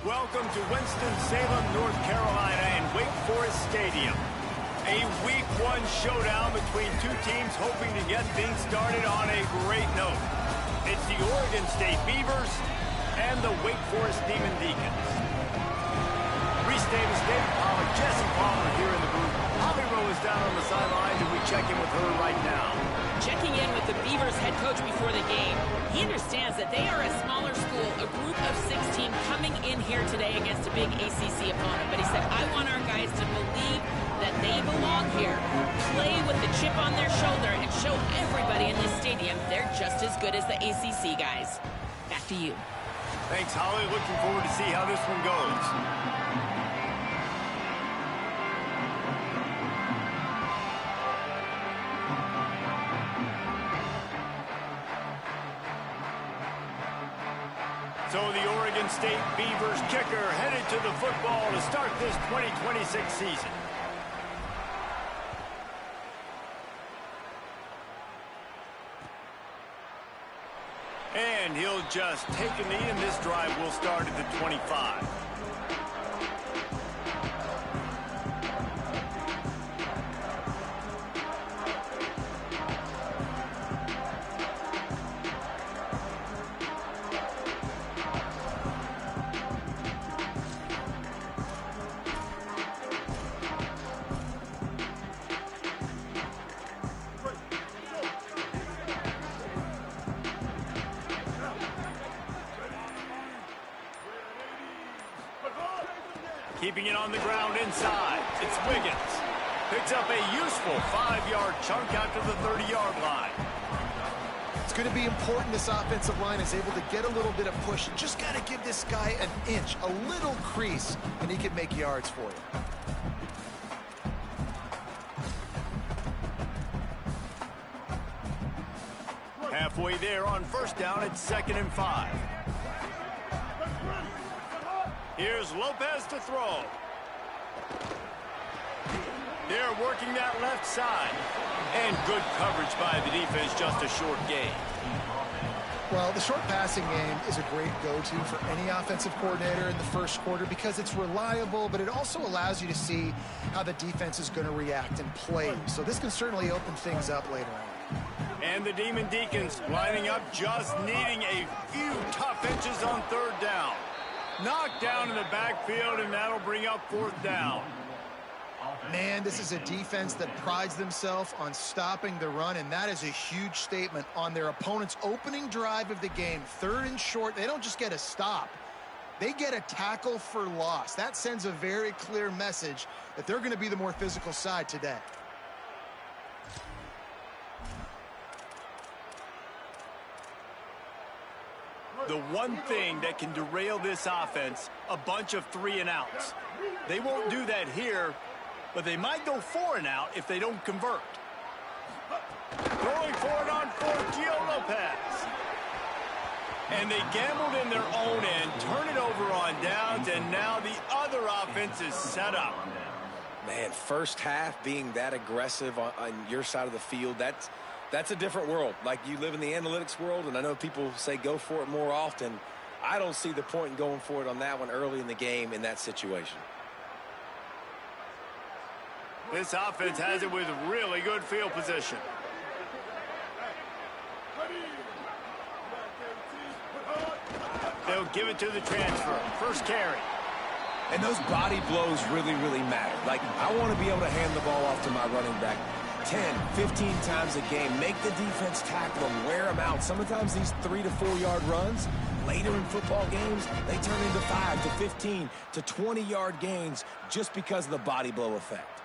Welcome to Winston-Salem, North Carolina and Wake Forest Stadium. A Week 1 showdown between two teams hoping to get things started on a great note. It's the Oregon State Beavers and the Wake Forest Demon Deacons. Reese Davis, David Pollack, Jesse Palmer here in the booth. Holly Rowe is down on the sidelines and we check in with her right now. Checking in with the Beavers head coach before the game. He understands that they are a smaller school, a group of 16 coming in here today against a big ACC opponent. But he said, I want our guys to believe that they belong here, play with the chip on their shoulder, and show everybody in this stadium they're just as good as the ACC guys. Back to you. Thanks, Holly. Looking forward to see how this one goes. So the Oregon State Beavers kicker headed to the football to start this 2026 season. And he'll just take a knee, and this drive will start at the 25. Keeping it on the ground inside, it's Wiggins. Picks up a useful 5-yard chunk out to the 30-yard line. It's going to be important this offensive line is able to get a little bit of push. You just got to give this guy an inch, a little crease, and he can make yards for you. Halfway there on first down, it's 2nd and 5. Here's Lopez to throw. They're working that left side. And good coverage by the defense, just a short gain. Well, the short passing game is a great go-to for any offensive coordinator in the first quarter because it's reliable, but it also allows you to see how the defense is going to react and play. So this can certainly open things up later on. And the Demon Deacons lining up, just needing a few tough inches on 3rd down. Knocked down in the backfield, and that'll bring up 4th down. Man, this is a defense that prides themselves on stopping the run, and that is a huge statement on their opponent's opening drive of the game. 3rd and short, they don't just get a stop. They get a tackle for loss. That sends a very clear message that they're going to be the more physical side today. The one thing that can derail this offense, a bunch of 3-and-outs. They won't do that here, but they might go 4-and-out if they don't convert. Throwing for it on 4th, Gio Lopez. And they gambled in their own end, turn it over on downs, and now the other offense is set up. Man, first half being that aggressive on your side of the field, that's a different world. Like, you live in the analytics world, and I know people say go for it more often. I don't see the point in going for it on that one early in the game in that situation. This offense has it with really good field position. They'll give it to the transfer. First carry. And those body blows really, really matter. Like, I want to be able to hand the ball off to my running back 10, 15 times a game. Make the defense tackle them, wear them out. Sometimes these 3- to 4-yard runs, later in football games, they turn into 5 to 15 to 20-yard gains just because of the body blow effect.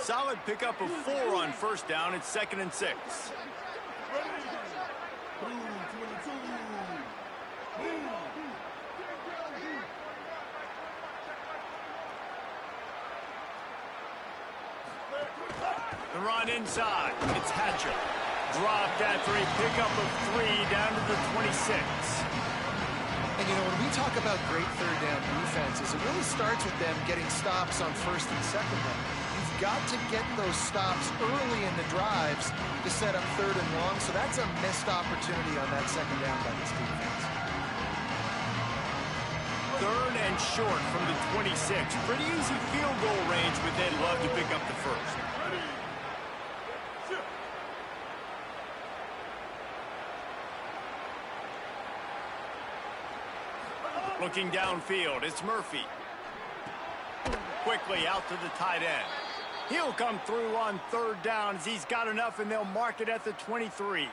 Solid pickup of 4 on first down. It's 2nd and 6. The run inside. It's Hatcher. Dropped after a pickup of 3 down to the 26. And, you know, when we talk about great 3rd down defenses, it really starts with them getting stops on 1st and 2nd down. You've got to get those stops early in the drives to set up 3rd and long, so that's a missed opportunity on that 2nd down by this defense. 3rd and short from the 26. Pretty easy field goal range, but they'd love to pick up the first. Looking downfield, it's Murphy. Quickly out to the tight end. He'll come through on 3rd down as he's got enough, and they'll mark it at the 23.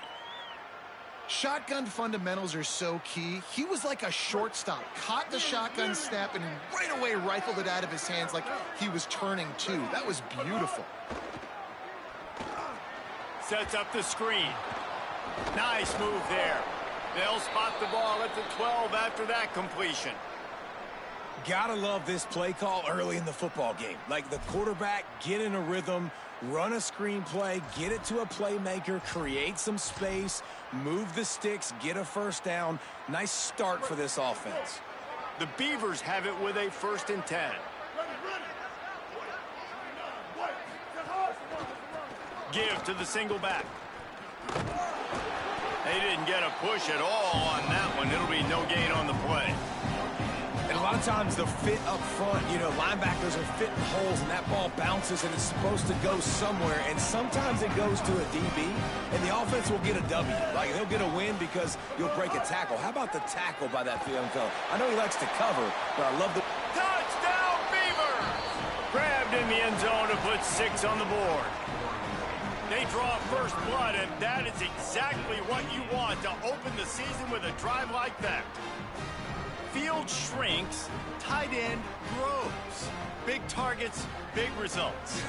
Shotgun fundamentals are so key. He was like a shortstop, caught the shotgun snap, and right away rifled it out of his hands like he was turning too. That was beautiful. Sets up the screen. Nice move there. They'll spot the ball at the 12 after that completion. Gotta love this play call early in the football game. Like the quarterback, get in a rhythm, run a screen play, get it to a playmaker, create some space, move the sticks, get a 1st down. Nice start for this offense. The Beavers have it with a 1st and 10. Give to the single back. They didn't get a push at all on that one. It'll be no gain on the play. And a lot of times the fit up front, you know, linebackers are fitting holes and that ball bounces and it's supposed to go somewhere. And sometimes it goes to a DB and the offense will get a W. Like they'll get a win because you'll break a tackle. How about the tackle by that young fella? I know he likes to cover, but I love the... Touchdown, Beavers! Grabbed in the end zone to put 6 on the board. They draw first blood, and that is exactly what you want to open the season with a drive like that. Field shrinks, tight end grows. Big targets, big results.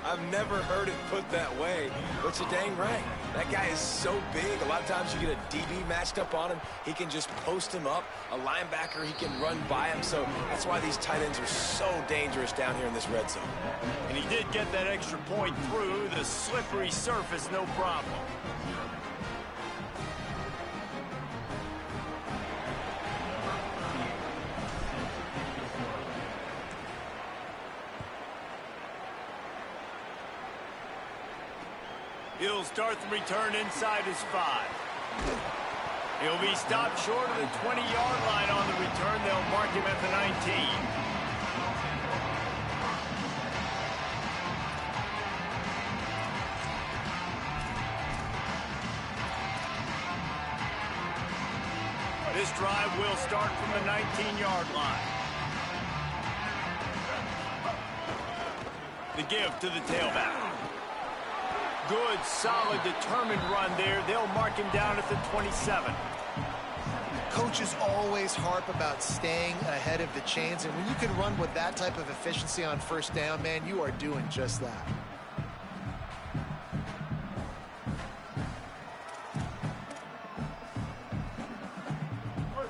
I've never heard it put that way, but you're dang right. That guy is so big. A lot of times you get a DB matched up on him. He can just post him up. A linebacker, he can run by him. So that's why these tight ends are so dangerous down here in this red zone. And he did get that extra point through the slippery surface, no problem. He'll start the return inside his 5. He'll be stopped short of the 20-yard line on the return. They'll mark him at the 19. This drive will start from the 19-yard line. The give to the tailback. Good, solid, determined run there. They'll mark him down at the 27. Coaches always harp about staying ahead of the chains, and when you can run with that type of efficiency on 1st down, man, you are doing just that.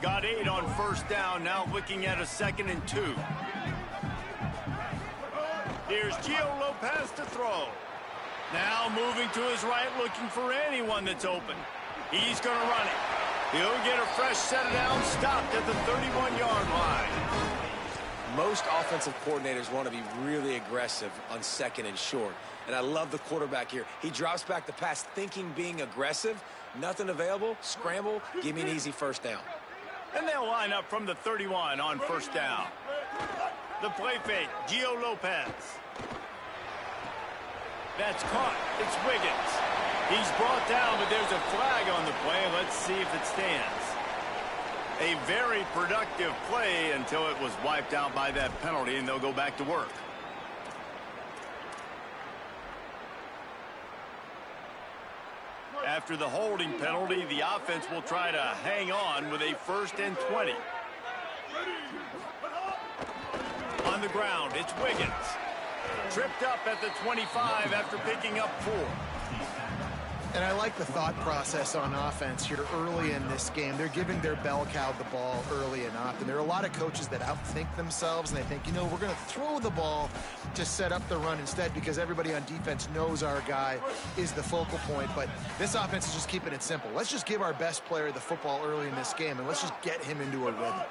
Got 8 on 1st down, now looking at a 2nd and 2. Here's Gio Lopez to throw. Now moving to his right, looking for anyone that's open. He's going to run it. He'll get a fresh set down, stopped at the 31-yard line. Most offensive coordinators want to be really aggressive on 2nd and short. And I love the quarterback here. He drops back the pass thinking being aggressive. Nothing available. Scramble. Give me an easy 1st down. And they'll line up from the 31 on 1st down. The play fake, Gio Lopez. That's caught. It's Wiggins. He's brought down, but there's a flag on the play. Let's see if it stands. A very productive play until it was wiped out by that penalty, and they'll go back to work. After the holding penalty, the offense will try to hang on with a 1st and 20. On the ground, it's Wiggins. Tripped up at the 25 after picking up 4. And I like the thought process on offense here early in this game. They're giving their bell cow the ball early enough. And there are a lot of coaches that outthink themselves, and they think, you know, we're going to throw the ball to set up the run instead because everybody on defense knows our guy is the focal point. But this offense is just keeping it simple. Let's just give our best player the football early in this game, and let's just get him into a rhythm.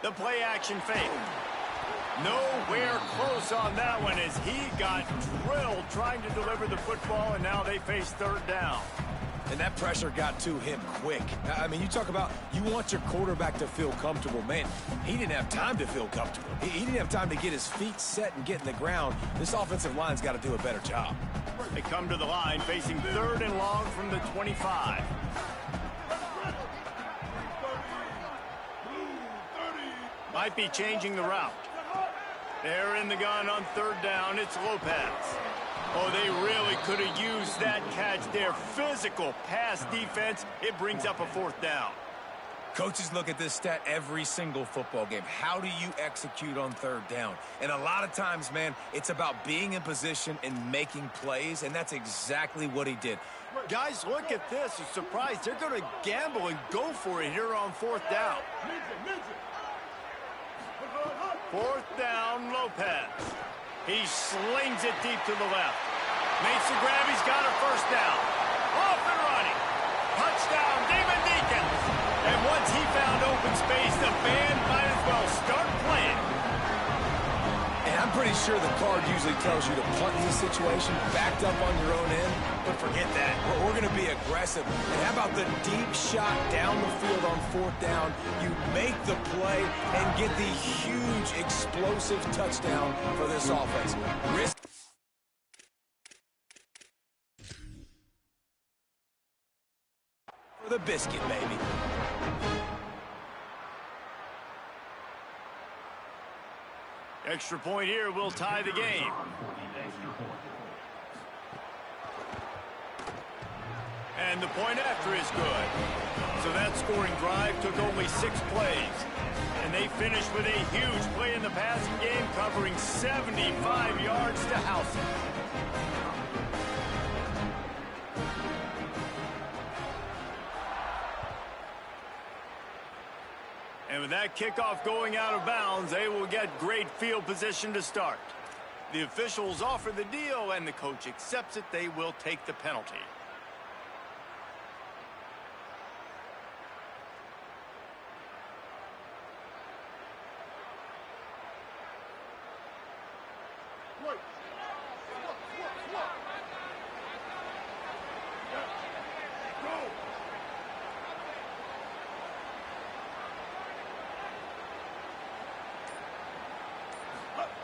The play action fake. Nowhere close on that one as he got drilled trying to deliver the football, and now they face third down. And that pressure got to him quick. I mean, you talk about you want your quarterback to feel comfortable. Man, he didn't have time to feel comfortable. He didn't have time to get his feet set and get in the ground. This offensive line's got to do a better job. They come to the line facing third and long from the 25. Might be changing the route. They're in the gun on third down. It's Lopez. Oh, they really could have used that catch there. Physical pass defense. It brings up a fourth down. Coaches look at this stat every single football game. How do you execute on third down? And a lot of times, man, it's about being in position and making plays, and that's exactly what he did. Guys, look at this. A surprise. They're going to gamble and go for it here on fourth down. Fourth down, Lopez. He slings it deep to the left. Makes the grab. He's got a first down. Off and running. Touchdown, Damon Deacons. And once he found open space, the band might as well start playing. And I'm pretty sure the card usually tells you to punt in this situation, backed up on your own end. But forget that. We're going to be aggressive. And how about the deep shot down the field on fourth down? You make the play and get the huge explosive touchdown for this offense. Risk. For the biscuit, baby. Extra point here will tie the game. And the point after is good. So that scoring drive took only 6 plays. And they finished with a huge play in the passing game, covering 75 yards to house it. And with that kickoff going out of bounds, they will get great field position to start. The officials offer the deal, and the coach accepts it. They will take the penalty.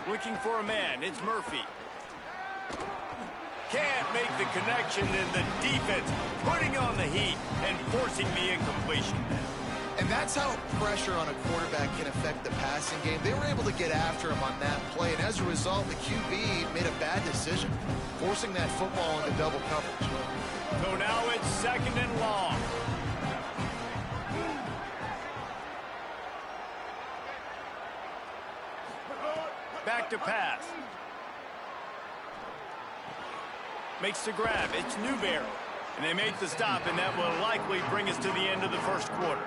Looking for a man, it's Murphy. Can't make the connection, and the defense putting on the heat and forcing the incompletion. And that's how pressure on a quarterback can affect the passing game. They were able to get after him on that play, and as a result, the QB made a bad decision, forcing that football into double coverage. So now it's second and long. Back to pass. Makes the grab. It's Newberry. And they make the stop, and that will likely bring us to the end of the first quarter.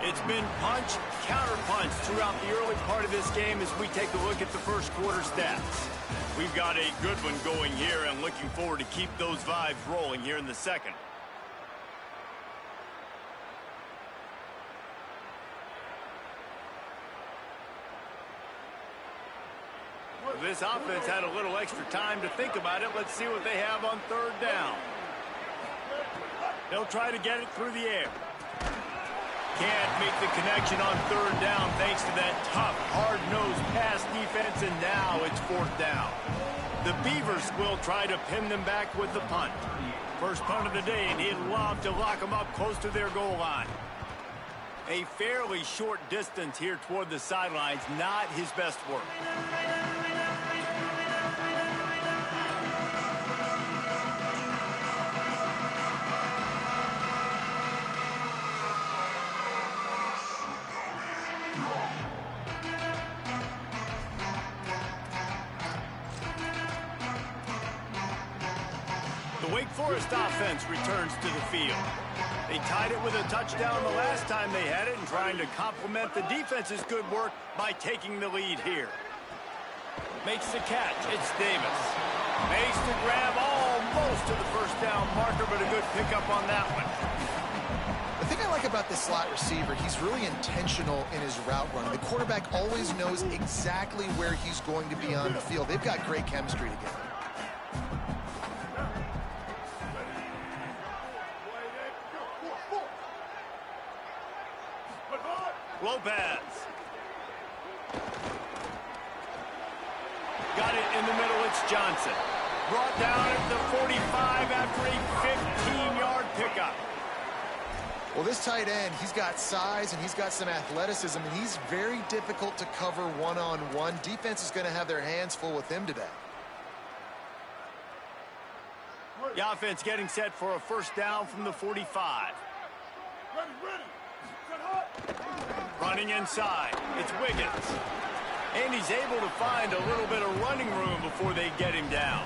It's been punch, counter-punch throughout the early part of this game as we take a look at the first quarter stats. We've got a good one going here and looking forward to keep those vibes rolling here in the second. This offense had a little extra time to think about it. Let's see what they have on third down. They'll try to get it through the air. Can't make the connection on third down thanks to that tough, hard-nosed pass defense, and now it's fourth down. The Beavers will try to pin them back with the punt. First punt of the day, and he'd love to lock them up close to their goal line. A fairly short distance here toward the sidelines, not his best work. The Wake Forest offense returns to the field. They tied it with a touchdown the last time they had it and trying to complement the defense's good work by taking the lead here. Makes the catch. It's Davis. Makes the grab almost to the first down marker, but a good pickup on that one. The thing I like about about this slot receiver, he's really intentional in his route running. The quarterback always knows exactly where he's going to be on the field. They've got great chemistry together. Lopez. Got it in the middle, it's Johnson. Brought down at the 45 after a 15-yard pickup. Well, this tight end, he's got size and he's got some athleticism, and he's very difficult to cover one-on-one. Defense is going to have their hands full with him today. The offense getting set for a first down from the 45. Running inside, it's Wiggins. And he's able to find a little bit of running room before they get him down.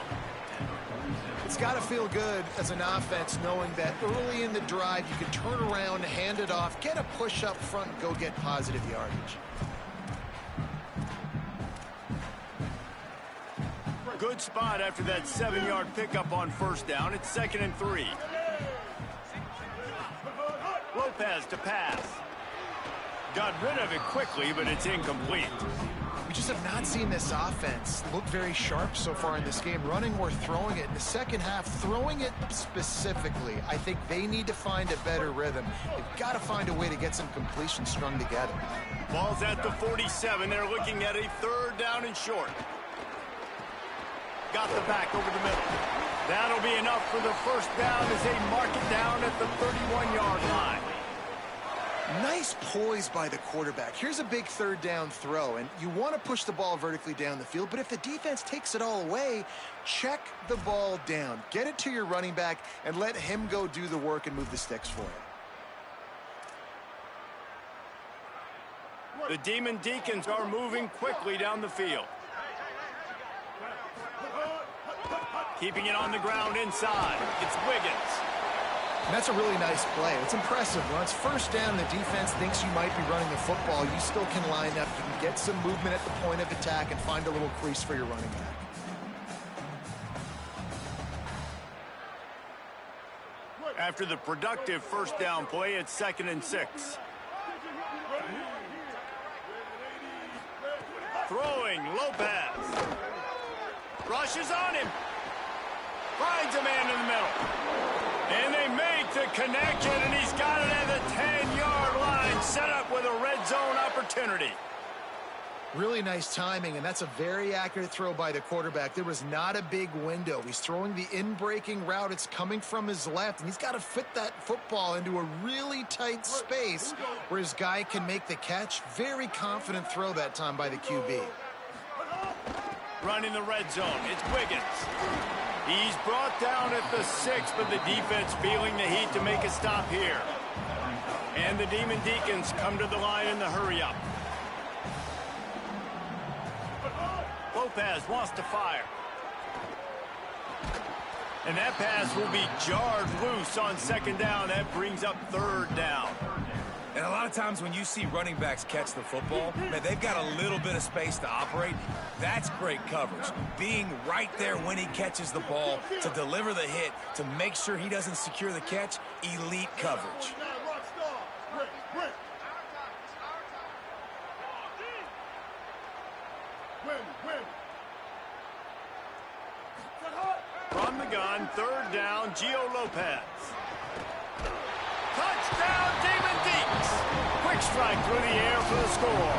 It's got to feel good as an offense knowing that early in the drive you can turn around, hand it off, get a push up front, and go get positive yardage. Good spot after that 7-yard pickup on first down. It's 2nd and 3. Lopez to pass. Got rid of it quickly, but it's incomplete. We just have not seen this offense look very sharp so far in this game, running or throwing it. In the second half, throwing it specifically, I think they need to find a better rhythm. They've got to find a way to get some completion strung together. Ball's at the 47. They're looking at a 3rd down and short. Got the back over the middle. That'll be enough for the first down as they mark it down at the 31-yard line. Nice poise by the quarterback. Here's a big 3rd down throw, and you want to push the ball vertically down the field, but if the defense takes it all away, check the ball down. Get it to your running back and let him go do the work and move the sticks for you. The Demon Deacons are moving quickly down the field. Keeping it on the ground inside. It's Wiggins. And that's a really nice play. It's impressive. When it's first down, the defense thinks you might be running the football. You still can line up. You can get some movement at the point of attack and find a little crease for your running back. After the productive first down play, it's 2nd and 6. Throwing, Lopez. Rushes on him. Finds a man in the middle. And they make the connection, and he's got it at the 10-yard line, set up with a red zone opportunity. Really nice timing, and that's a very accurate throw by the quarterback. There was not a big window. He's throwing the in-breaking route. It's coming from his left, and he's got to fit that football into a really tight space where his guy can make the catch. Very confident throw that time by the QB. Running the red zone, it's Wiggins. He's brought down at the 6, but the defense feeling the heat to make a stop here. And the Demon Deacons come to the line in the hurry-up. Lopez wants to fire. And that pass will be jarred loose on 2nd down. That brings up 3rd down. And a lot of times when you see running backs catch the football, man, they've got a little bit of space to operate. That's great coverage. Being right there when he catches the ball to deliver the hit, to make sure he doesn't secure the catch, elite coverage. From the gun, 3rd down, Gio Lopez. Touchdown, Demon Deacs! Quick strike through the air for the score.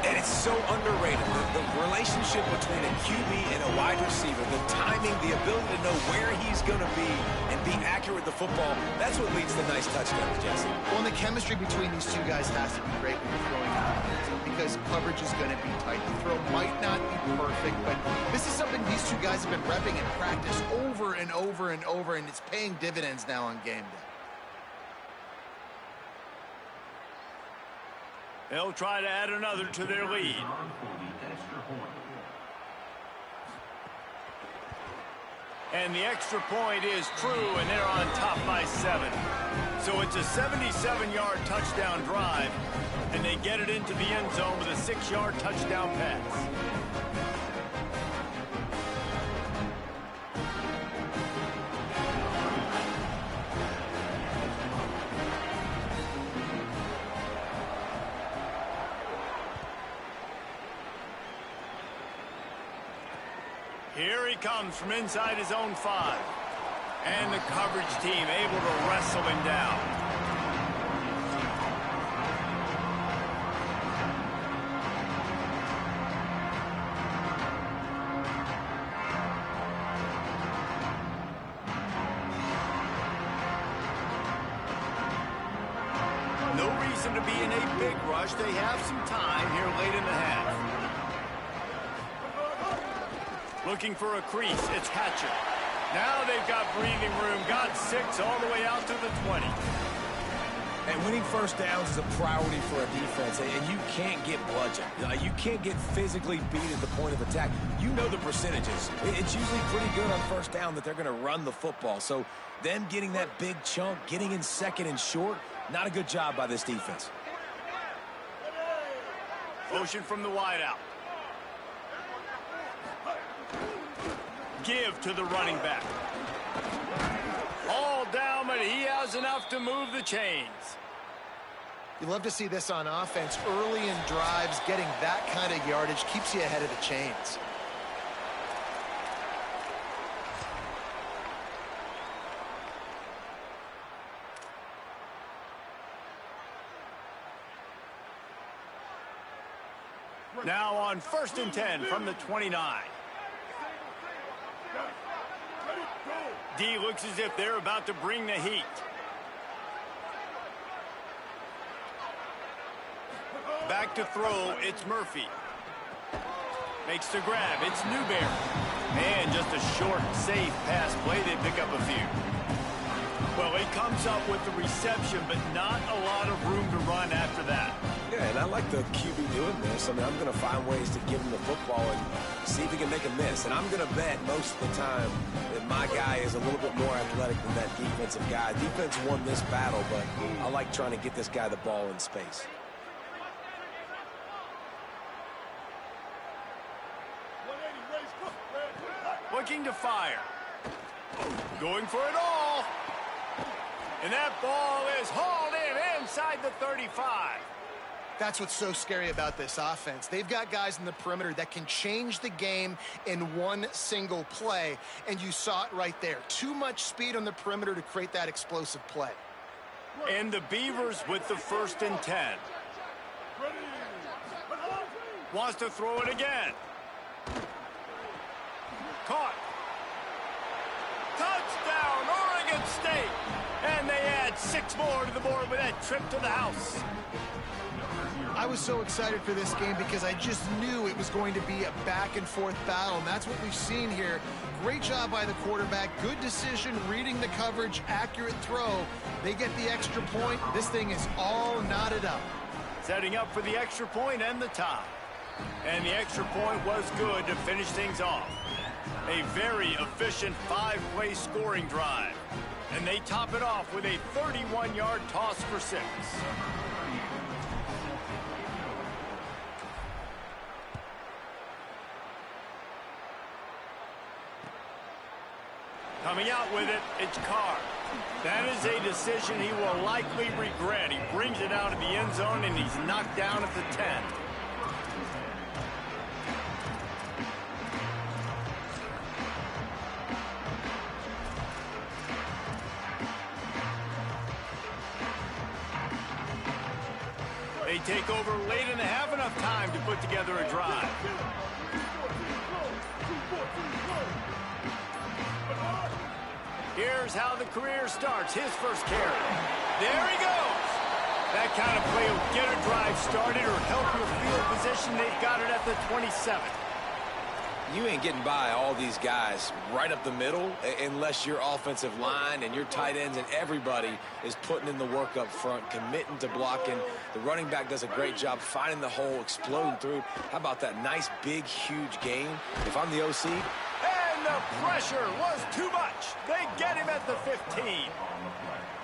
And it's so underrated. The relationship between a QB and a wide receiver, the timing, the ability to know where he's going to be and be accurate with the football, that's what leads to nice touchdowns, Jesse. Well, and the chemistry between these two guys has to be great when you're throwing out because coverage is going to be tight. The throw might not be perfect, but this is something these two guys have been repping in practice over and over and over, and it's paying dividends now on game day. They'll try to add another to their lead. And the extra point is true, and they're on top by 7. So it's a 77-yard touchdown drive, and they get it into the end zone with a 6-yard touchdown pass. he comes from inside his own 5. And the coverage team able to wrestle him down. No reason to be in a big rush. They have some time here late in the half. Looking for a crease. It's Hatcher. Now they've got breathing room. Got 6 all the way out to the 20. And winning first downs is a priority for a defense, and you can't get bludgeoned. You can't get physically beat at the point of attack. You know the percentages. It's usually pretty good on first down that they're going to run the football. So them getting that big chunk, getting in second and short, not a good job by this defense. Motion from the wideout. Give to the running back. All down, but he has enough to move the chains. You love to see this on offense. Early in drives, getting that kind of yardage keeps you ahead of the chains. Now on 1st and 10 from the 29. D looks as if they're about to bring the heat. Back to throw, it's Murphy. Makes the grab, it's Newberry. And just a short, safe pass play, they pick up a few. Well, he comes up with the reception, but not a lot of room to run after that. Yeah, and I like the QB doing this. I mean, I'm going to find ways to give him the football and see if he can make a miss. And I'm going to bet most of the time that my guy is a little bit more athletic than that defensive guy. Defense won this battle, but I like trying to get this guy the ball in space. Looking to fire. Going for it all. And that ball is hauled in inside the 35. That's what's so scary about this offense. They've got guys in the perimeter that can change the game in one single play, and you saw it right there. Too much speed on the perimeter to create that explosive play. And the Beavers with the 1st and 10. Wants to throw it again. Caught. Touchdown, Oregon State. And they add 6 more to the board with that trip to the house. I was so excited for this game because I just knew it was going to be a back-and-forth battle, and that's what we've seen here. Great job by the quarterback. Good decision, reading the coverage, accurate throw. They get the extra point. This thing is all knotted up. Setting up for the extra point and the tie. And the extra point was good to finish things off. A very efficient 5-play scoring drive. And they top it off with a 31-yard toss for 6. Coming out with it, it's Carr. That is a decision he will likely regret. He brings it out of the end zone, and he's knocked down at the 10. They take over late and have enough time to put together a drive. Here's how the career starts. His first carry. There he goes. That kind of play will get a drive started or help your field position. They've got it at the 27. You ain't getting by all these guys right up the middle unless your offensive line and your tight ends and everybody is putting in the work up front, committing to blocking. The running back does a great job finding the hole, exploding through. How about that nice, big, huge gain? If I'm the OC. And the pressure was too much. They get him at the 15.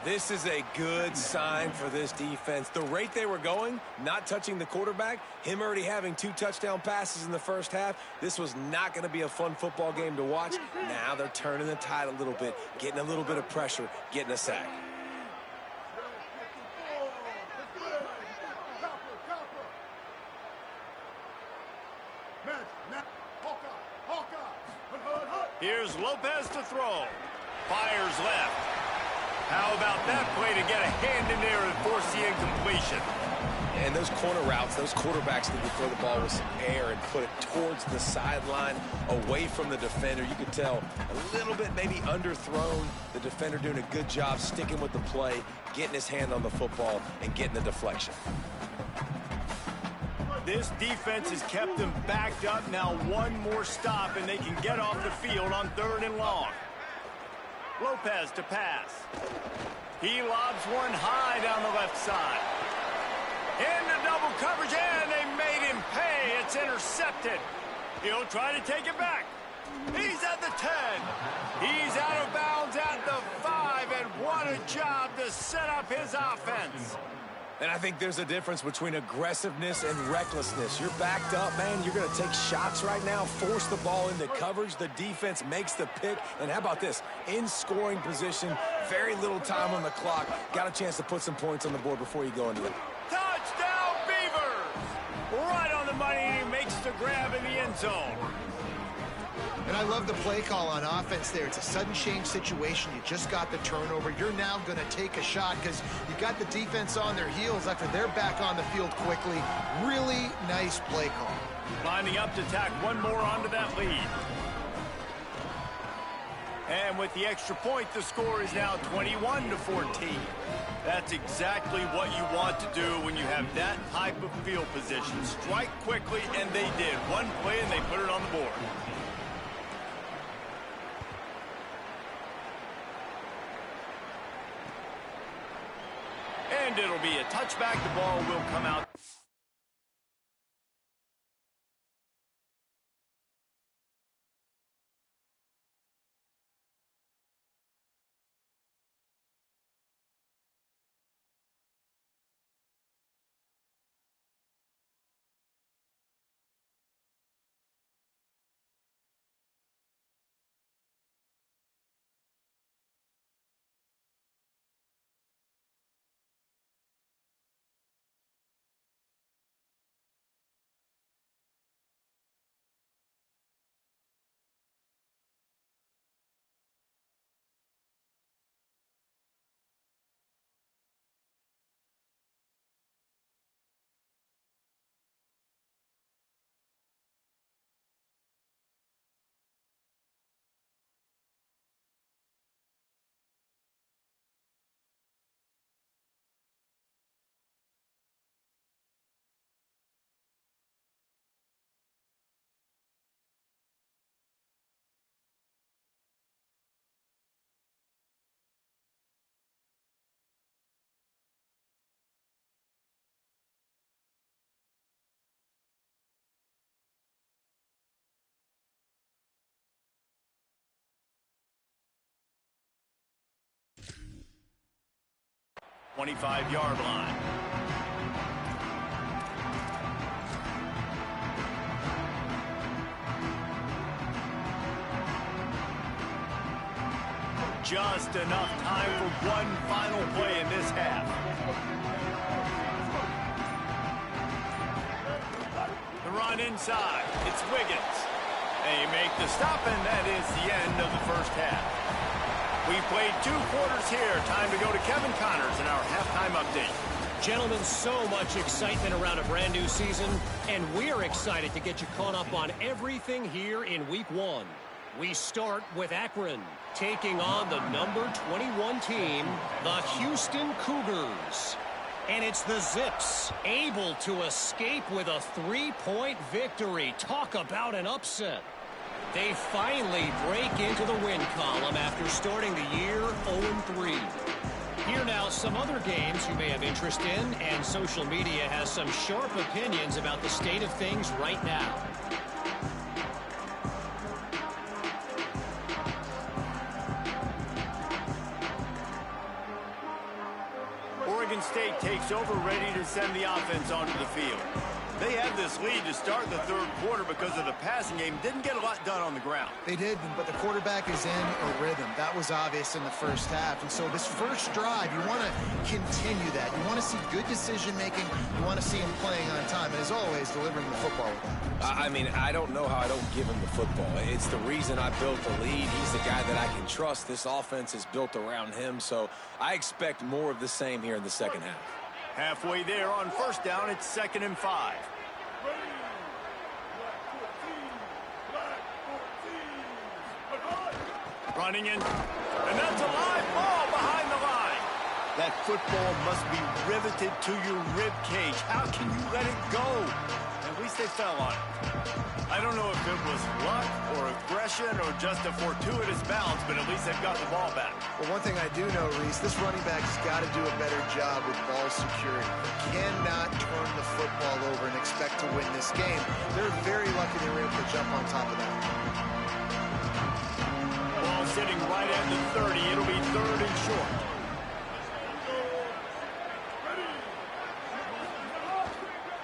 This is a good sign for this defense. The rate they were going, not touching the quarterback, him already having 2 touchdown passes in the first half, this was not going to be a fun football game to watch. Now they're turning the tide a little bit, getting a little bit of pressure, getting a sack. Here's Lopez to throw. Fires left. How about that play to get a hand in there and force the incompletion? And those corner routes, those quarterbacks need to throw the ball with some air and put it towards the sideline, away from the defender. You can tell a little bit maybe underthrown. The defender doing a good job sticking with the play, getting his hand on the football, and getting the deflection. This defense has kept them backed up. Now one more stop, and they can get off the field on 3rd and long. Lopez to pass. He lobs one high down the left side. Into double coverage, and they made him pay. It's intercepted. He'll try to take it back. He's at the 10. He's out of bounds at the 5, and what a job to set up his offense. And I think there's a difference between aggressiveness and recklessness. You're backed up, man. You're going to take shots right now, force the ball into coverage. The defense makes the pick. And how about this? In scoring position, very little time on the clock. Got a chance to put some points on the board before you go into it. Touchdown, Beavers! Right on the money, and he makes the grab in the end zone. And I love the play call on offense there. It's a sudden change situation. You just got the turnover. You're now going to take a shot because you got the defense on their heels after they're back on the field quickly. Really nice play call. Lining up to tack one more onto that lead. And with the extra point, the score is now 21-14. That's exactly what you want to do when you have that type of field position. Strike quickly, and they did. One play, and they put it on the board. And it'll be a touchback. The ball will come out. .25-yard line. Just enough time for one final play in this half. The run inside. It's Wiggins. They make the stop, and that is the end of the first half. We played 2 quarters here. Time to go to Kevin Connors in our halftime update. Gentlemen, so much excitement around a brand new season, and we're excited to get you caught up on everything here in Week 1. We start with Akron, taking on the number 21 team, the Houston Cougars. And it's the Zips, able to escape with a 3-point victory. Talk about an upset. They finally break into the win column after starting the year 0-3. Here now, some other games you may have interest in, and social media has some sharp opinions about the state of things right now. Oregon State takes over, ready to send the offense onto the field. They had this lead to start the third quarter because of the passing game. Didn't get a lot done on the ground. They did, but the quarterback is in a rhythm. That was obvious in the first half. And so this first drive, you want to continue that. You want to see good decision-making. You want to see him playing on time. And as always, delivering the football with that. I mean, I don't know how I don't give him the football. It's the reason I built the lead. He's the guy that I can trust. This offense is built around him. So I expect more of the same here in the second half. Halfway there on first down, it's 2nd and 5. Running in, and that's a live ball behind the line. That football must be riveted to your rib cage. How can you let it go? At least they fell on it. I don't know if it was luck or aggression or just a fortuitous bounce, but at least they've got the ball back. Well, one thing I do know, Reese, this running back's got to do a better job with ball security. He cannot turn the football over and expect to win this game. They're very lucky they were able to jump on top of that. Ball sitting right at the 30. It'll be 3rd and short.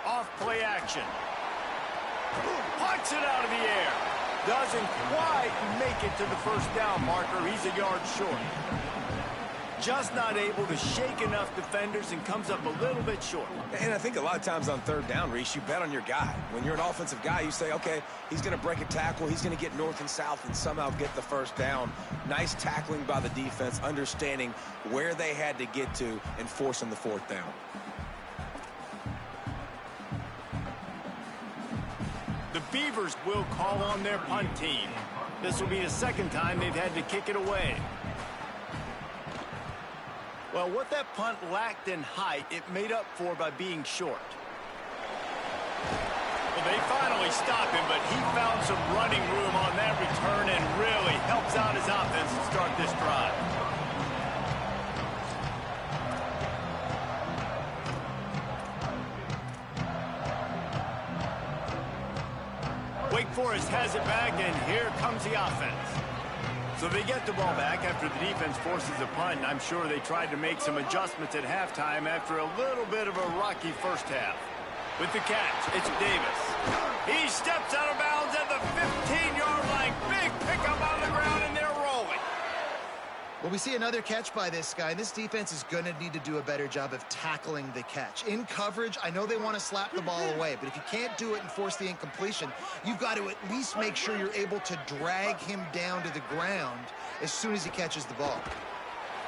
Off play action. Punts it out of the air. Doesn't quite make it to the first down marker. He's a yard short. Just not able to shake enough defenders and comes up a little bit short. And I think a lot of times on third down, Reese, you bet on your guy. When you're an offensive guy, you say, okay, he's going to break a tackle. He's going to get north and south and somehow get the first down. Nice tackling by the defense, understanding where they had to get to and forcing the 4th down. The Beavers will call on their punt team. This will be the 2nd time they've had to kick it away. Well, what that punt lacked in height, it made up for by being short. Well, they finally stop him, but he found some running room on that return and really helps out his offense to start this drive. Wake Forest has it back, and here comes the offense. So they get the ball back after the defense forces a punt, and I'm sure they tried to make some adjustments at halftime after a little bit of a rocky first half. With the catch, it's Davis. He steps out of bounds at the 15-yard line. Big pickup on the ground, and they're rolling. Well, we see another catch by this guy. This defense is going to need to do a better job of tackling the catch. In coverage, I know they want to slap the ball away, but if you can't do it and force the incompletion, you've got to at least make sure you're able to drag him down to the ground as soon as he catches the ball.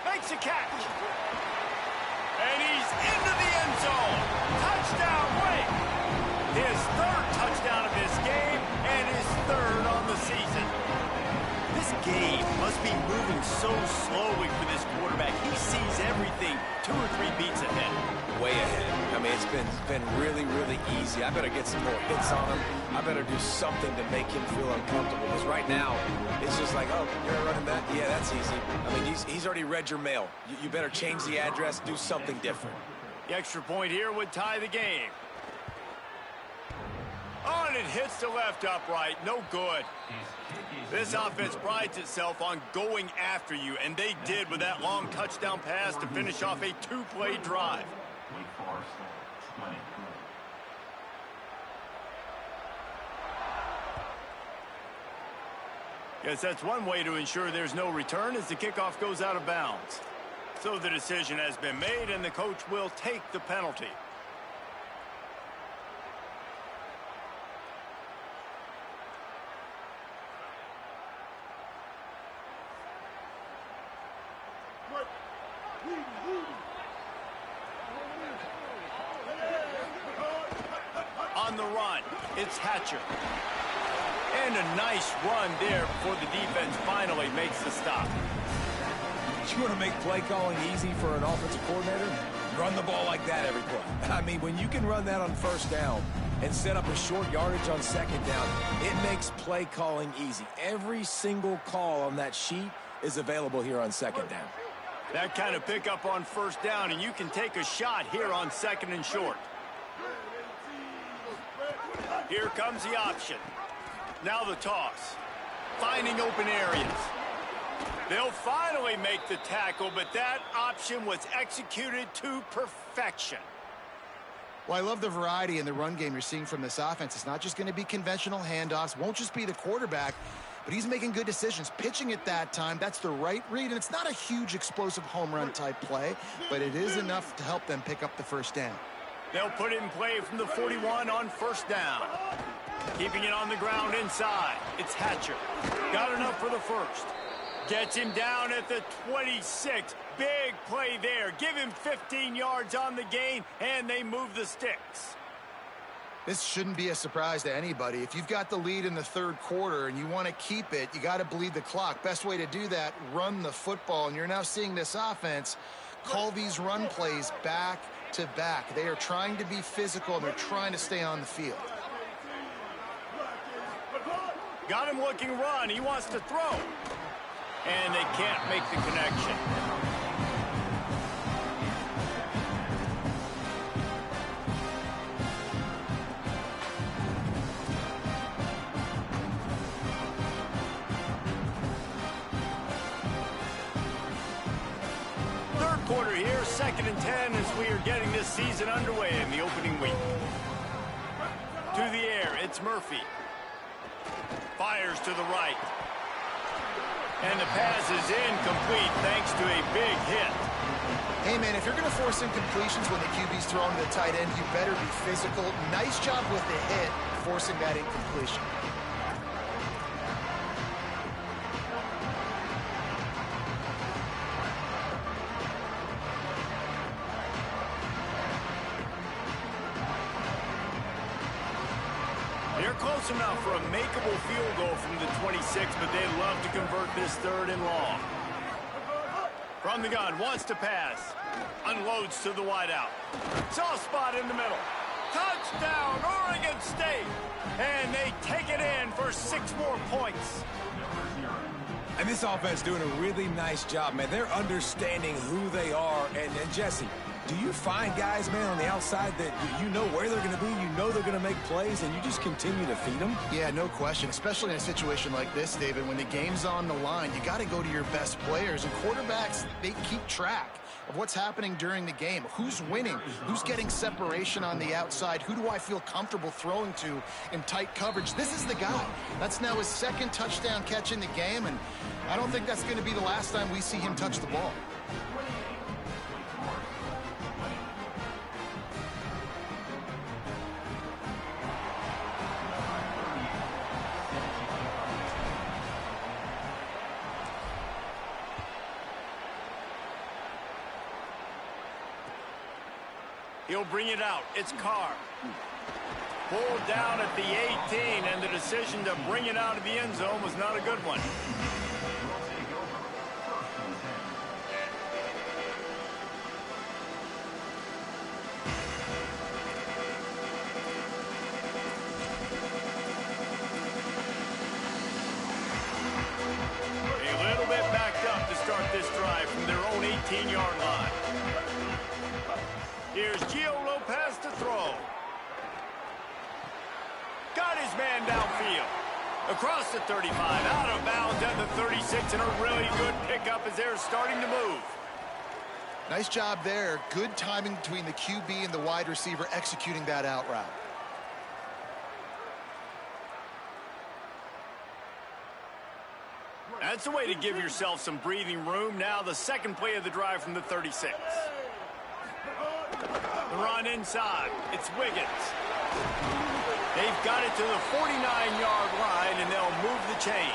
Makes a catch. And he's into the end zone. Touchdown, Wake. His 3rd touchdown of this game and his 3rd on the season. This game must be moving so slowly for this quarterback. He sees everything 2 or 3 beats ahead. Way ahead. I mean, it's been really, really easy. I better get some more hits on him. I better do something to make him feel uncomfortable. Because right now, it's just like, oh, you're running that? Yeah, that's easy. I mean, he's already read your mail. You better change the address, do something different. The extra point here would tie the game. Oh, and it hits the left upright. No good. This offense prides itself on going after you, and they did with that long touchdown pass to finish off a 2-play drive. Guess that's one way to ensure there's no return as the kickoff goes out of bounds. So the decision has been made, and the coach will take the penalty. On the run, it's Hatcher. And a nice run there before the defense finally makes the stop. You want to make play calling easy for an offensive coordinator? Run the ball like that every play. I mean, when you can run that on first down and set up a short yardage on second down, it makes play calling easy. Every single call on that sheet is available here on second down. That kind of pickup on first down, and you can take a shot here on 2nd and short. Here comes the option. Now the toss. Finding open areas. They'll finally make the tackle, but that option was executed to perfection. Well, I love the variety in the run game you're seeing from this offense. It's not just going to be conventional handoffs, won't just be the quarterback, but he's making good decisions. Pitching at that time, that's the right read, and it's not a huge explosive home run type play, but it is enough to help them pick up the first down. They'll put it in play from the 41 on first down. Keeping it on the ground inside. It's Hatcher. Got enough for the first. Gets him down at the 26. Big play there. Give him 15 yards on the gain, and they move the sticks. This shouldn't be a surprise to anybody. If you've got the lead in the third quarter and you want to keep it, you got to bleed the clock. Best way to do that, run the football. And you're now seeing this offense call these run plays back to back. They are trying to be physical, and they're trying to stay on the field. Got him looking run. He wants to throw. And they can't make the connection. Third quarter here, 2nd and 10 as we are getting this season underway in the opening week. To the air, it's Murphy. Fires to the right. And the pass is incomplete thanks to a big hit. Hey, man, if you're going to force incompletions when the QB's throwing to the tight end, you better be physical. Nice job with the hit, forcing that incompletion. They're close enough for a makeable field goal from the 26, but they'd love to convert this 3rd and long. From the gun, wants to pass. Unloads to the wideout. Soft spot in the middle. Touchdown, Oregon State! And they take it in for 6 more points. And this offense doing a really nice job, man. They're understanding who they are. And Jesse, do you find guys, man, on the outside that you know where they're going to be, you know they're going to make plays, and you just continue to feed them? Yeah, no question, especially in a situation like this, David. When the game's on the line, you got to go to your best players. And quarterbacks, they keep track of what's happening during the game. Who's winning? Who's getting separation on the outside? Who do I feel comfortable throwing to in tight coverage? This is the guy. That's now his 2nd touchdown catch in the game, and I don't think that's going to be the last time we see him touch the ball. He'll bring it out. It's Carr. Pulled down at the 18, and the decision to bring it out of the end zone was not a good one. A little bit backed up to start this drive from their own 18-yard line. Here's Gio Lopez to throw. Got his man downfield. Across the 35, out of bounds at the 36, and a really good pickup as they're starting to move. Nice job there. Good timing between the QB and the wide receiver executing that out route. That's a way to give yourself some breathing room. Now the 2nd play of the drive from the 36. The run inside. It's Wiggins. They've got it to the 49-yard line, and they'll move the chains.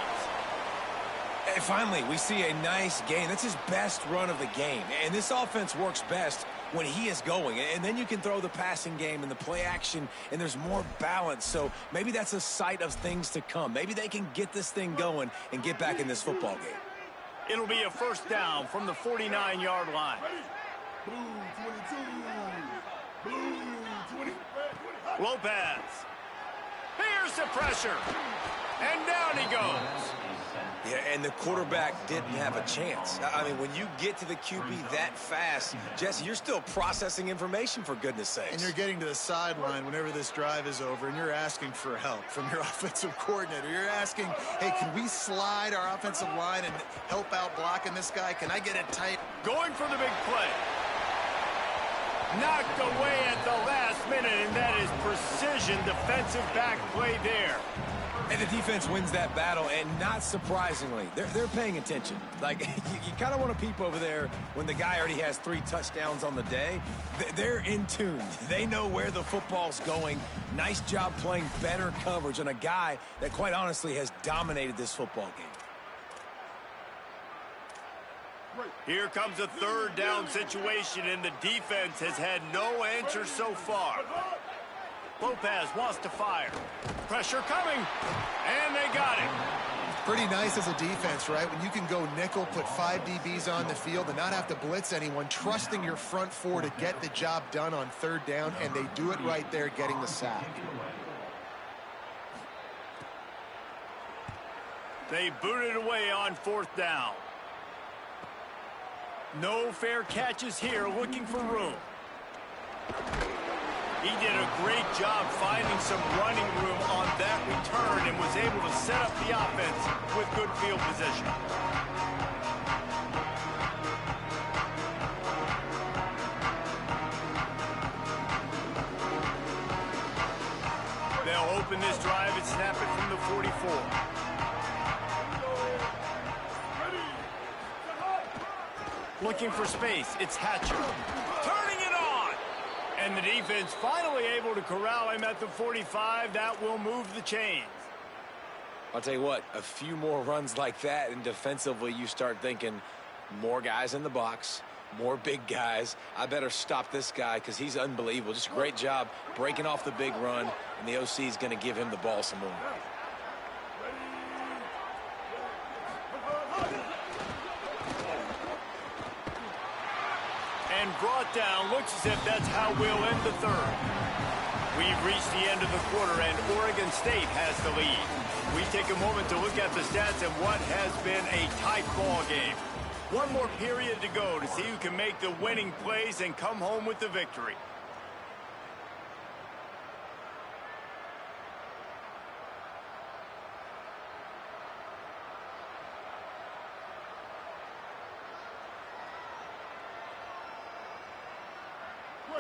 And finally, we see a nice gain. That's his best run of the game. And this offense works best when he is going. And then you can throw the passing game and the play action, and there's more balance. So maybe that's a sight of things to come. Maybe they can get this thing going and get back in this football game. It'll be a first down from the 49-yard line. Lopez. Here's the pressure. And down he goes. Yeah, and the quarterback didn't have a chance. I mean, when you get to the QB that fast, Jesse, you're still processing information, for goodness sakes. And you're getting to the sideline whenever this drive is over, and you're asking for help from your offensive coordinator. You're asking, hey, can we slide our offensive line and help out blocking this guy? Can I get it tight? Going for the big play. Knocked away at the last minute, and that is precision defensive back play there. And the defense wins that battle, and not surprisingly, they're paying attention. Like, you kind of want to peep over there when the guy already has 3 touchdowns on the day. They're in tune. They know where the football's going. Nice job playing better coverage on a guy that, quite honestly, has dominated this football game. Here comes a third down situation, and the defense has had no answer so far. Lopez wants to fire. Pressure coming, and they got it. Pretty nice as a defense, right? When you can go nickel, put 5 DBs on the field and not have to blitz anyone, trusting your front 4 to get the job done on third down, and they do it right there, getting the sack. They booted away on 4th down. No fair catches here, looking for room. He did a great job finding some running room on that return and was able to set up the offense with good field position. They'll open this drive and snap it from the 44. Looking for space, it's Hatcher. Turning it on! And the defense finally able to corral him at the 45. That will move the chains. I'll tell you what, a few more runs like that, and defensively you start thinking more guys in the box, more big guys. I better stop this guy because he's unbelievable. Just a great job breaking off the big run, and the OC is going to give him the ball some more. And brought down. Looks as if that's how we'll end the third. We've reached the end of the quarter, and Oregon State has the lead. We take a moment to look at the stats of what has been a tight ball game. One more period to go to see who can make the winning plays and come home with the victory.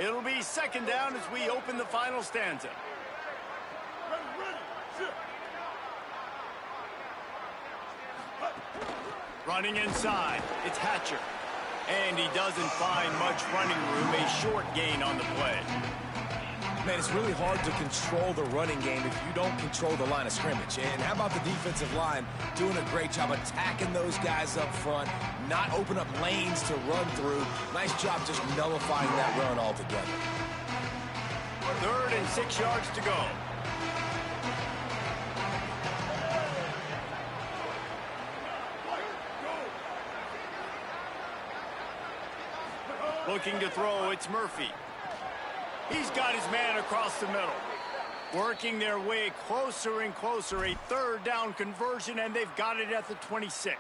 It'll be 2nd down as we open the final stanza. Running inside, it's Hatcher. And he doesn't find much running room, a short gain on the play. Man, it's really hard to control the running game if you don't control the line of scrimmage. And how about the defensive line doing a great job attacking those guys up front, not open up lanes to run through. Nice job just nullifying that run altogether. 3rd and 6 yards to go. Looking to throw, it's Murphy. He's got his man across the middle. Working their way closer and closer. A 3rd down conversion, and they've got it at the 26.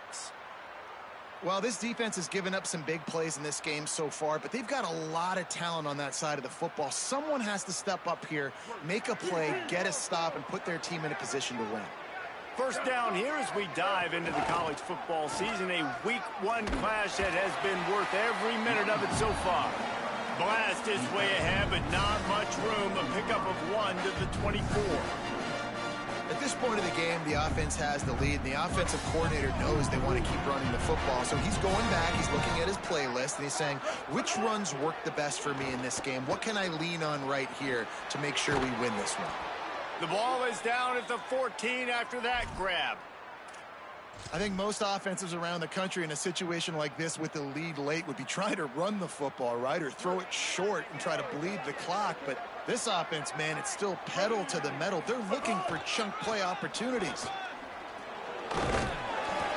Well, this defense has given up some big plays in this game so far, but they've got a lot of talent on that side of the football. Someone has to step up here, make a play, get a stop, and put their team in a position to win. 1st down here as we dive into the college football season. A week 1 clash that has been worth every minute of it so far. Blast is way ahead, but not much room. A pickup of 1 to the 24. At this point of the game, the offense has the lead, and the offensive coordinator knows they want to keep running the football. So he's going back, he's looking at his playlist, and he's saying, which runs work the best for me in this game? What can I lean on right here to make sure we win this one? The ball is down at the 14 after that grab. I think most offenses around the country in a situation like this with the lead late would be trying to run the football, right, or throw it short and try to bleed the clock. But this offense, man, it's still pedal to the metal. They're looking for chunk play opportunities.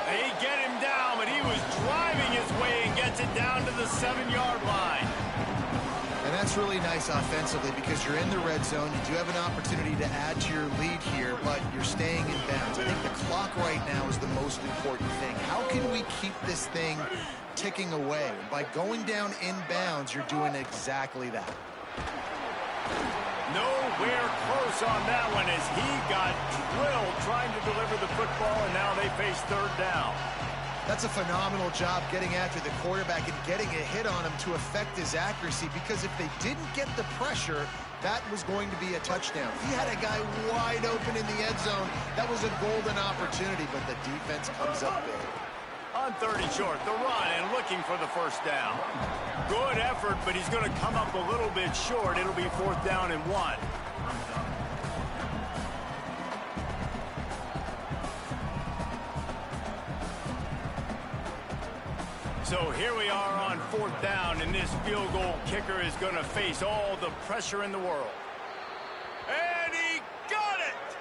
They get him down, but he was driving his way and gets it down to the 7-yard line. And that's really nice offensively because you're in the red zone. You do have an opportunity to add to your lead here, but you're staying in bounds. I think the clock right now is the most important thing. How can we keep this thing ticking away? And by going down in bounds, you're doing exactly that. Nowhere close on that one as he got drilled trying to deliver the football, and now they face 3rd down. That's a phenomenal job getting after the quarterback and getting a hit on him to affect his accuracy, because if they didn't get the pressure, that was going to be a touchdown. He had a guy wide open in the end zone. That was a golden opportunity, but the defense comes up big. On 3rd and short, the run and looking for the first down. Good effort, but he's going to come up a little bit short. It'll be 4th down and 1. So here we are on 4th down, and this field goal kicker is going to face all the pressure in the world. And he got it!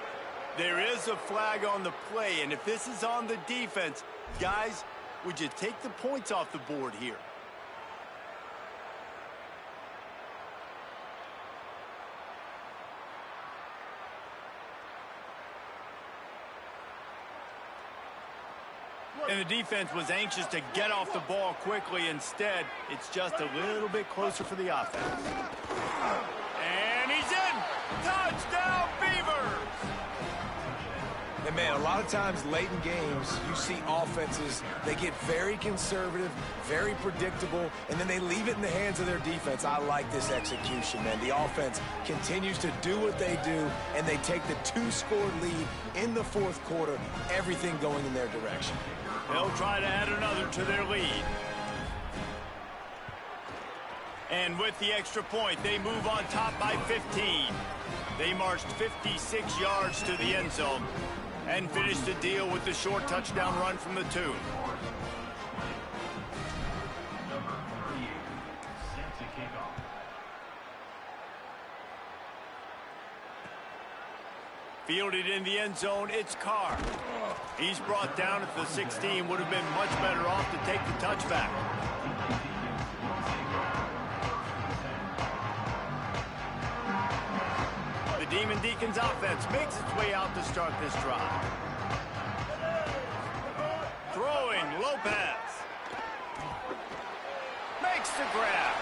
There is a flag on the play, and if this is on the defense, guys, would you take the points off the board here? And the defense was anxious to get off the ball quickly. Instead, it's just a little bit closer for the offense. And he's in! Touchdown, Beavers! And, man, a lot of times late in games, you see offenses, they get very conservative, very predictable, and then they leave it in the hands of their defense. I like this execution, man. The offense continues to do what they do, and they take the 2-score lead in the 4th quarter, everything going in their direction. They'll try to add another to their lead. And with the extra point, they move on top by 15. They marched 56 yards to the end zone and finished the deal with the short touchdown run from the 2. Fielded in the end zone, it's Carr. He's brought down at the 16. Would have been much better off to take the touchback. The Demon Deacons offense makes its way out to start this drive. Throwing, Lopez. Makes the grab.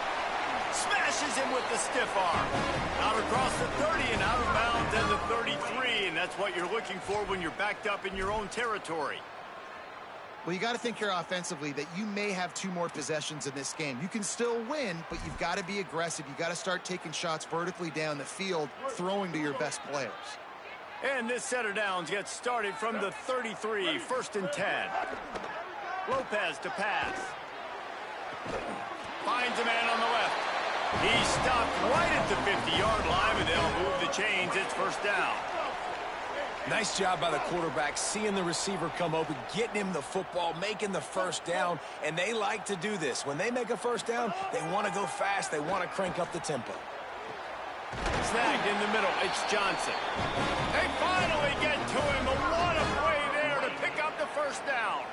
Smashes him with the stiff arm. Out across the 30 and out of bounds and the 33, and that's what you're looking for when you're backed up in your own territory. Well, you got to think here offensively that you may have 2 more possessions in this game. You can still win, but you've got to be aggressive. You've got to start taking shots vertically down the field, throwing to your best players. And this set of downs gets started from the 33, 1st and 10. Lopez to pass. Finds a man on the left. He stopped right at the 50-yard line, and they'll move the chains. It's 1st down. Nice job by the quarterback, seeing the receiver come open, getting him the football, making the 1st down, and they like to do this. When they make a 1st down, they want to go fast. They want to crank up the tempo. Snagged in the middle. It's Johnson. They finally get to him. But what a play there to pick up the 1st down.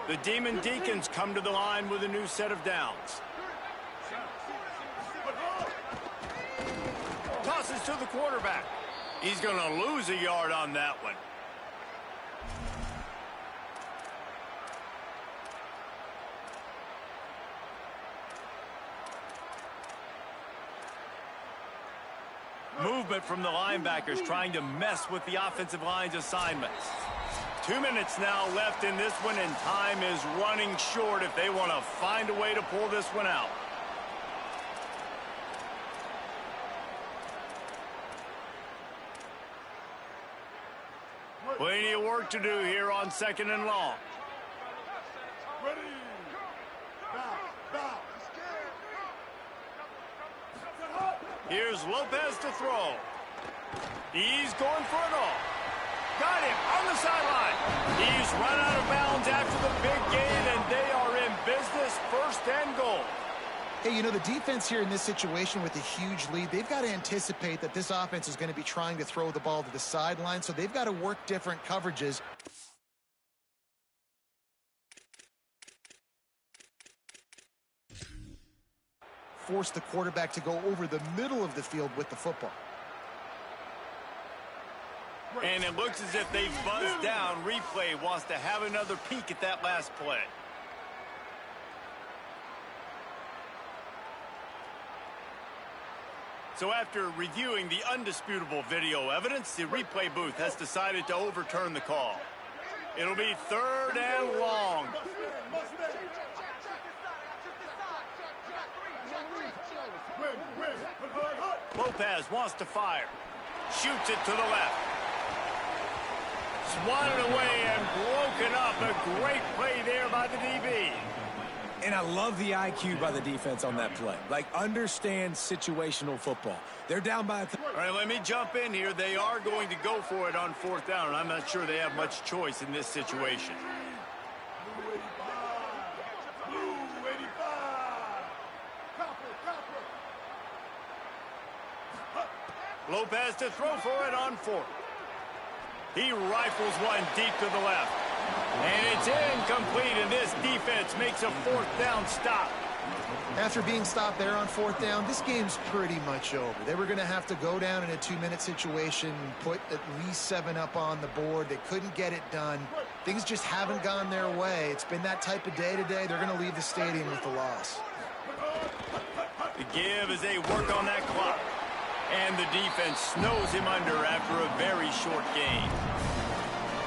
The Demon Deacons come to the line with a new set of downs. Tosses to the quarterback. He's going to lose a yard on that one. Movement from the linebackers trying to mess with the offensive line's assignments. 2 minutes now left in this one, and time is running short if they want to find a way to pull this one out. Plenty of work to do here on 2nd and long. Here's Lopez to throw. He's going for it all. Got him on the sideline. He's run out of bounds after the big gain, and they are in business, 1st and goal. Hey, you know, the defense here in this situation with a huge lead, they've got to anticipate that this offense is going to be trying to throw the ball to the sideline, so they've got to work different coverages. Force the quarterback to go over the middle of the field with the football. And it looks as if they've buzzed down. Replay wants to have another peek at that last play. So after reviewing the undisputable video evidence, the replay booth has decided to overturn the call. It'll be 3rd and long. Lopez wants to fire. Shoots it to the left. Swatted away and broken up. A great play there by the DB. And I love the IQ by the defense on that play. Like, understand situational football. They're down by All right, let me jump in here. They are going to go for it on 4th down, and I'm not sure they have much choice in this situation. Lopez to throw for it on 4th. He rifles one deep to the left. And it's incomplete, and this defense makes a 4th down stop. After being stopped there on 4th down, this game's pretty much over. They were going to have to go down in a 2-minute situation, put at least 7 up on the board. They couldn't get it done. Things just haven't gone their way. It's been that type of day today. They're going to leave the stadium with the loss. The give as they work on that clock. And the defense snows him under after a very short game.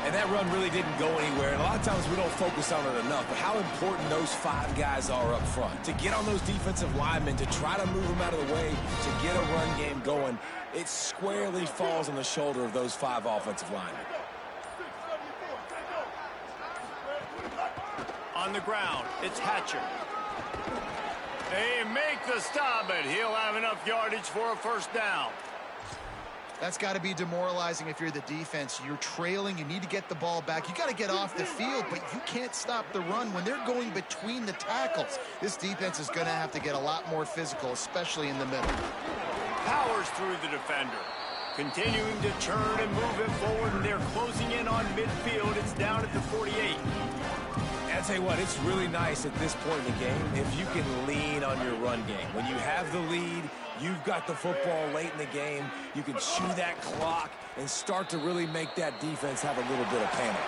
And that run really didn't go anywhere. And a lot of times we don't focus on it enough. But how important those 5 guys are up front. To get on those defensive linemen, to try to move them out of the way, to get a run game going, it squarely falls on the shoulder of those 5 offensive linemen. On the ground, it's Hatcher. They make the stop, but he'll have enough yardage for a 1st down. That's got to be demoralizing if you're the defense. You're trailing. You need to get the ball back. You got to get off the field, but you can't stop the run when they're going between the tackles. This defense is going to have to get a lot more physical, especially in the middle. Powers through the defender. Continuing to turn and move it forward, and they're closing in on midfield. It's down at the 48. I'll tell you what, it's really nice at this point in the game if you can lean on your run game. When you have the lead, you've got the football late in the game, you can chew that clock and start to really make that defense have a little bit of panic.